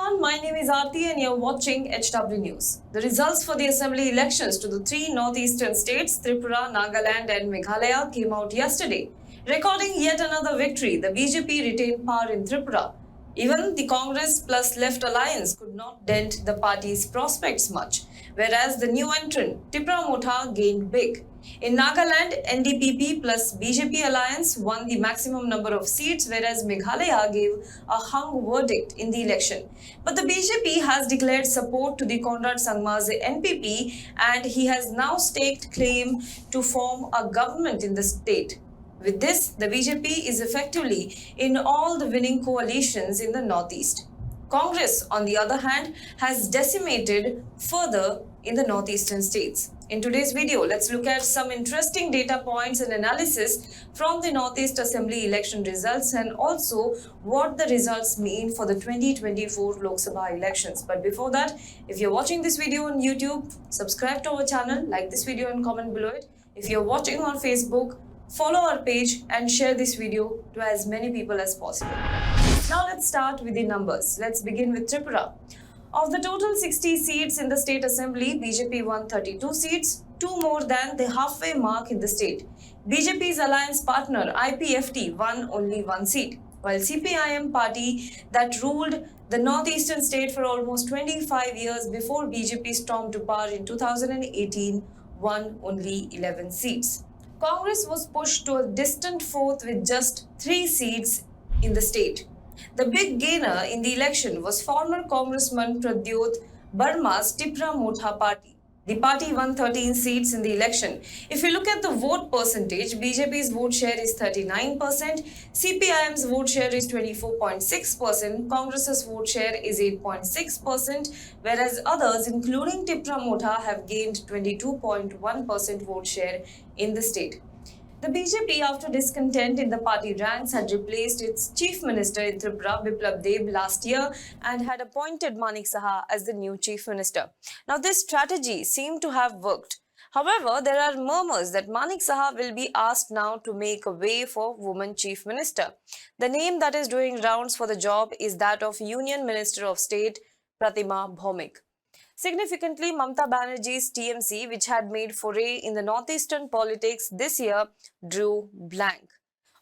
everyone, my name is Aarti and you're watching HW News. The results for the assembly elections to the three northeastern states, Tripura, Nagaland and Meghalaya, came out yesterday. Recording yet another victory, the BJP retained power in Tripura. Even the Congress+Left alliance could not dent the party's prospects much, whereas the new entrant, Tipra Motha, gained big. In Nagaland, NDPP+BJP alliance won the maximum number of seats, whereas Meghalaya gave a hung verdict in the election. But the BJP has declared support to the Conrad Sangma's NPP and he has now staked claim to form a government in the state. With this, the BJP is effectively in all the winning coalitions in the northeast. Congress, on the other hand, has decimated further in the northeastern states. In today's video, let's look at some interesting data points and analysis from the Northeast Assembly election results and also what the results mean for the 2024 Lok Sabha elections. But before that, if you're watching this video on YouTube, subscribe to our channel, like this video and comment below it. If you're watching on Facebook, follow our page and share this video to as many people as possible. Now let's start with the numbers. Let's begin with Tripura. Of the total 60 seats in the state assembly, BJP won 32 seats, 2 more than the halfway mark in the state. BJP's alliance partner IPFT won only 1 seat, while CPIM party that ruled the northeastern state for almost 25 years before BJP stormed to power in 2018 won only 11 seats. Congress was pushed to a distant fourth with just 3 seats in the state. The big gainer in the election was former Congressman Pradyot Barma's Tipra Motha party. The party won 13 seats in the election. If you look at the vote percentage, BJP's vote share is 39%, CPIM's vote share is 24.6%, Congress's vote share is 8.6%, whereas others, including Tipra Motha, have gained 22.1% vote share in the state. The BJP, after discontent in the party ranks, had replaced its chief minister in Tripura, Biplab Deb, last year and had appointed Manik Saha as the new chief minister. Now, this strategy seemed to have worked. However, there are murmurs that Manik Saha will be asked now to make a way for woman chief minister. The name that is doing rounds for the job is that of Union Minister of State Pratima Bhaumik. Significantly, Mamata Banerjee's TMC, which had made foray in the northeastern politics this year, drew blank.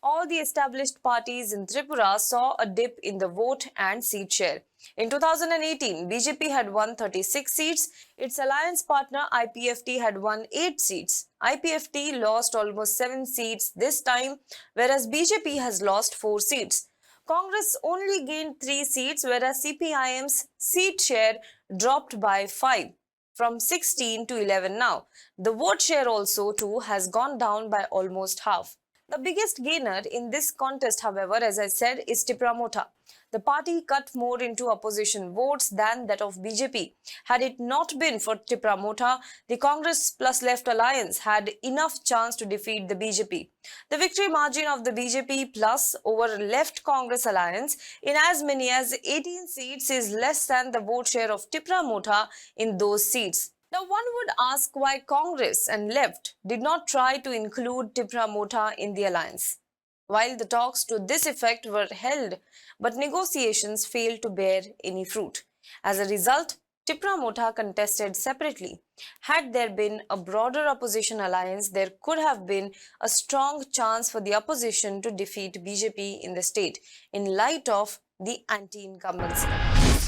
All the established parties in Tripura saw a dip in the vote and seat share. In 2018, BJP had won 36 seats. Its alliance partner IPFT had won 8 seats. IPFT lost almost 7 seats this time, whereas BJP has lost 4 seats. Congress only gained 3 seats, whereas CPIM's seat share dropped by 5, from 16 to 11 now. The vote share also too has gone down by almost half. The biggest gainer in this contest, however, as I said, is Tipra Motha. The party cut more into opposition votes than that of BJP. Had it not been for Tipra Motha, the Congress+Left alliance had enough chance to defeat the BJP. The victory margin of the BJP plus over Left Congress alliance in as many as 18 seats is less than the vote share of Tipra Motha in those seats. Now, one would ask why Congress and Left did not try to include Tipra Motha in the alliance. While the talks to this effect were held, but negotiations failed to bear any fruit. As a result, Tipra Motha contested separately. Had there been a broader opposition alliance, there could have been a strong chance for the opposition to defeat BJP in the state in light of the anti-incumbency.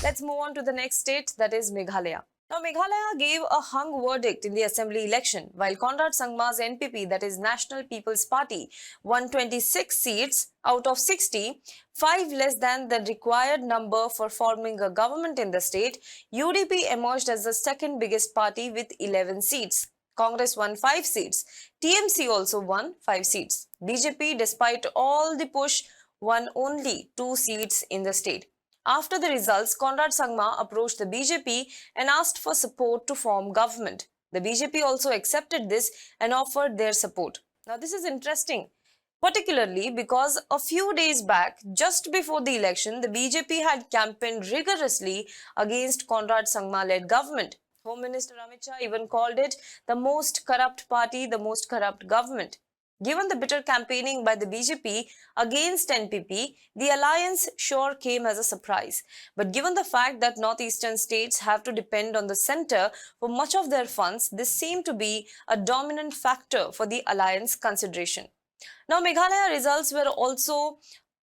Let's move on to the next state, that is Meghalaya. Now, Meghalaya gave a hung verdict in the assembly election, while Conrad Sangma's NPP, that is National People's Party, won 26 seats out of 60, 5 less than the required number for forming a government in the state. UDP emerged as the second biggest party with 11 seats. Congress won 5 seats. TMC also won 5 seats. BJP, despite all the push, won only 2 seats in the state. After the results, Conrad Sangma approached the BJP and asked for support to form government. The BJP also accepted this and offered their support. Now, this is interesting, particularly because a few days back, just before the election, the BJP had campaigned rigorously against Conrad Sangma-led government. Home Minister Amit Shah even called it the most corrupt party, the most corrupt government. Given the bitter campaigning by the BJP against NPP, the alliance sure came as a surprise. But given the fact that northeastern states have to depend on the centre for much of their funds, this seemed to be a dominant factor for the alliance consideration. Now, Meghalaya results were also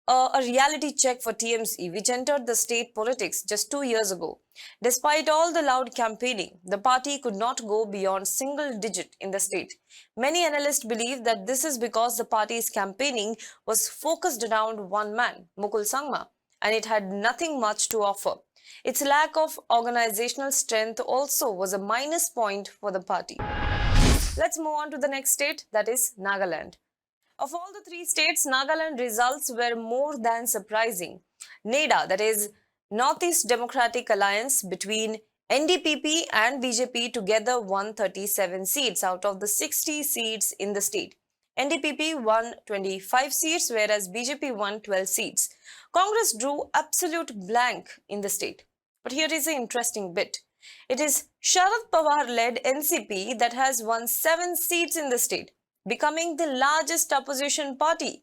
a reality check for TMC, which entered the state politics just 2 years ago. Despite all the loud campaigning, the party could not go beyond single digit in the state. Many analysts believe that this is because the party's campaigning was focused around one man, Mukul Sangma, and it had nothing much to offer. Its lack of organizational strength also was a minus point for the party. Let's move on to the next state, that is Nagaland. Of all the three states, Nagaland results were more than surprising. NEDA, that is Northeast Democratic Alliance between NDPP and BJP together won 37 seats out of the 60 seats in the state. NDPP won 25 seats whereas BJP won 12 seats. Congress drew absolute blank in the state. But here is an interesting bit. It is Sharad Pawar-led NCP that has won 7 seats in the state, becoming the largest opposition party.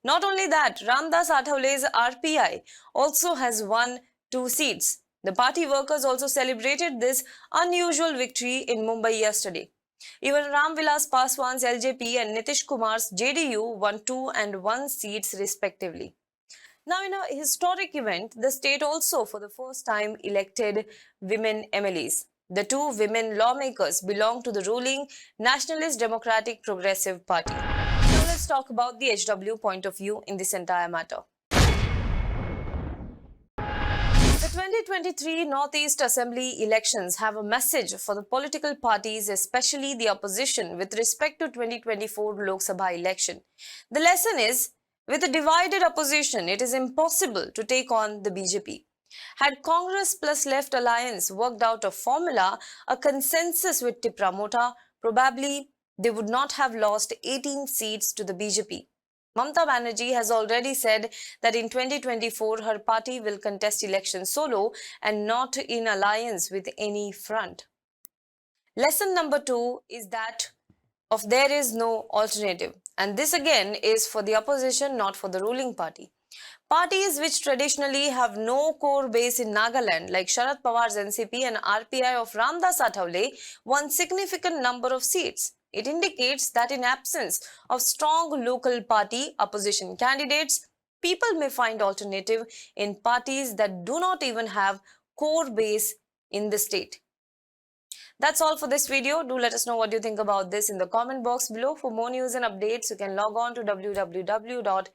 Not only that, Ramdas Athawale's RPI also has won 2 seats. The party workers also celebrated this unusual victory in Mumbai yesterday. Even Ramvilas Paswan's LJP and Nitish Kumar's JDU won 2 and 1 seats respectively. Now, in a historic event, the state also for the first time elected women MLAs. The 2 women lawmakers belong to the ruling Nationalist Democratic Progressive Party. Now let's talk about the HW point of view in this entire matter. The 2023 Northeast Assembly elections have a message for the political parties, especially the opposition, with respect to 2024 Lok Sabha election. The lesson is, with a divided opposition, it is impossible to take on the BJP. Had Congress+Left alliance worked out a formula, a consensus with Tipra Motha, probably they would not have lost 18 seats to the BJP. Mamata Banerjee has already said that in 2024 her party will contest elections solo and not in alliance with any front. Lesson number 2 is that of there is no alternative. And this again is for the opposition, not for the ruling party. Parties which traditionally have no core base in Nagaland, like Sharad Pawar's NCP and RPI of Ramdas Athawale, won significant number of seats. It indicates that in absence of strong local party opposition candidates, people may find alternative in parties that do not even have core base in the state. That's all for this video. Do let us know what you think about this in the comment box below. For more news and updates, you can log on to www.hwnews.in.